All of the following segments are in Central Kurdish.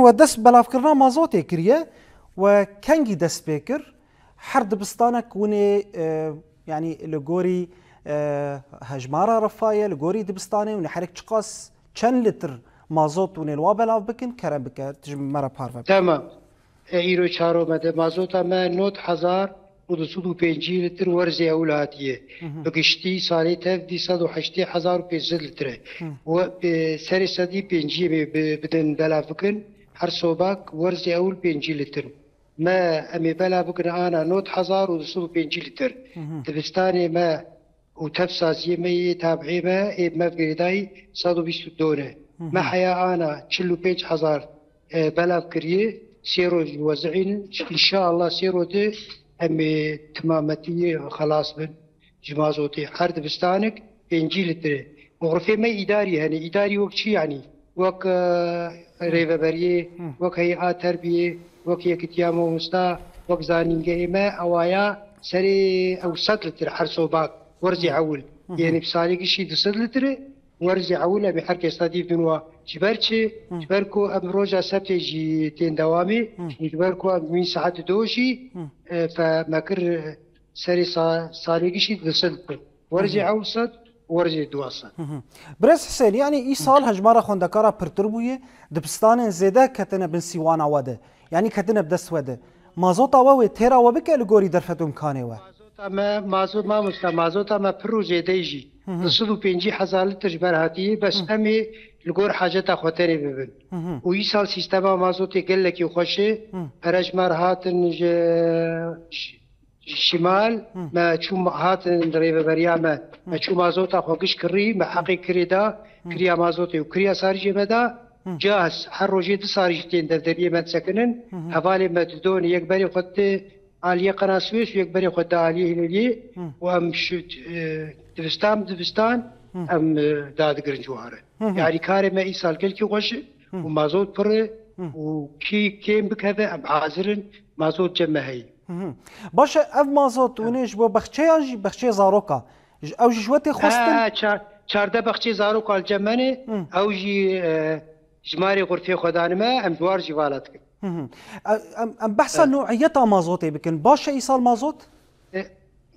ودست بلافكرنا مازوتي كريه وكانجي دست بيكر حرد بستانك وني يعني لغوري هجمارة رفاية لغوري دبستاني وني حرك تشقاس چن لتر مازوت وني الوا بلاف بكن كرم بك تجم مرا بارفا تمام ایرو چارو مده مازوتا ما 9,205 لتر ورزی اولادیه بگشتی سالی تف 280,500 لتره و سری صدی پنجی بدن بلا بکن هر صوباك ورزي اول 5 لتر ما امي بلا بكن انا 9,205 لتر دبستاني ما وتفساسي ما تابعي ما بقريداي 122 ما حيا انا 5,000 بلا بكريه سيرو وزعين ان شاء الله سيرو دي امي تمامتي خلاص من جمازوتي حرد بستانك 5 لتر وغرفه ما اداري يعني اداري وقت شي يعني وك ريفبريه وك هيئات تربيه وك يكتيام ومستا وك زانينجي ما اوايا سري او 100 لتر حرسوباك ورزي عول يعني بصالي شي 200 لتر ورزي عول بحركه استاديف دنوا جبرتشي جبركو امروجا سبتجي تين دوامي جبركو من ساعات دوشي فماكر سري صالي شي 200 لتر ورزي عول صد ورزي دواسة برس حسين يعني إيصال هجمارة خوندكارا برتربوية دبستان زيدا كتنا بن سيوانا وده يعني كتنا بدس وده مازوطا ووي تيرا وبك لغوري درفتهم كانوا مازوط ما مستا مازوطا ما برو زيدا يجي 250,000 لتر جبرهاتي بس امي لغور حاجة خوتاني ببن ويصال سيستما مازوطي قال لك يخشي رجمار هاتن شمال ما شو هات دريبه بريامه ما شو مازوتا خوكش كري ما حقي كريدا كريا مازوتي وكريا سارجي مدا جاهز حروجي سارجتين دفتريه ما تسكنن حوالي ما تدون يكبري خدت عليه قناه سويس ويكبري خدت عليه هلي وام شو دبستان ام داد جرنجواره يعني كاري ما يسال كلكي غش ومازوت بر وكي كيم بكذا ام عازرن مازوت جمهي باشه اف مازوت ونيش بو بخشي زاروكا او جوتي خوستن چارده بخشي زاروكا الجماني او جي جماري غرفي خدانما ام دوار جوالات ام بحث نوعيتها مازوتي بكن باشه ايصال مازوت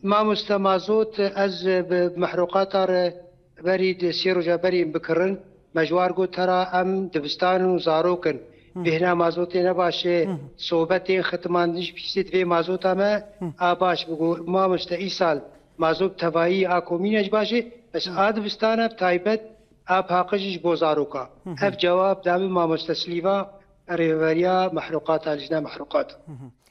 ما مستمازوت از بمحروقات بريد سيرو جابري بكرن مجوار قلت ترى ام دبستان وزاروكن بهنا مازوتي نباشه صوبتين ختماندش بيست في مازوتا ما اباش بقول ما مستئصال مازوت تفاهي اكومينج باشه بس اد بستانه بتايبت اب حقجش بوزاروكا اف جواب دام ما مستسليفا ريفريا محروقات الجنا محروقات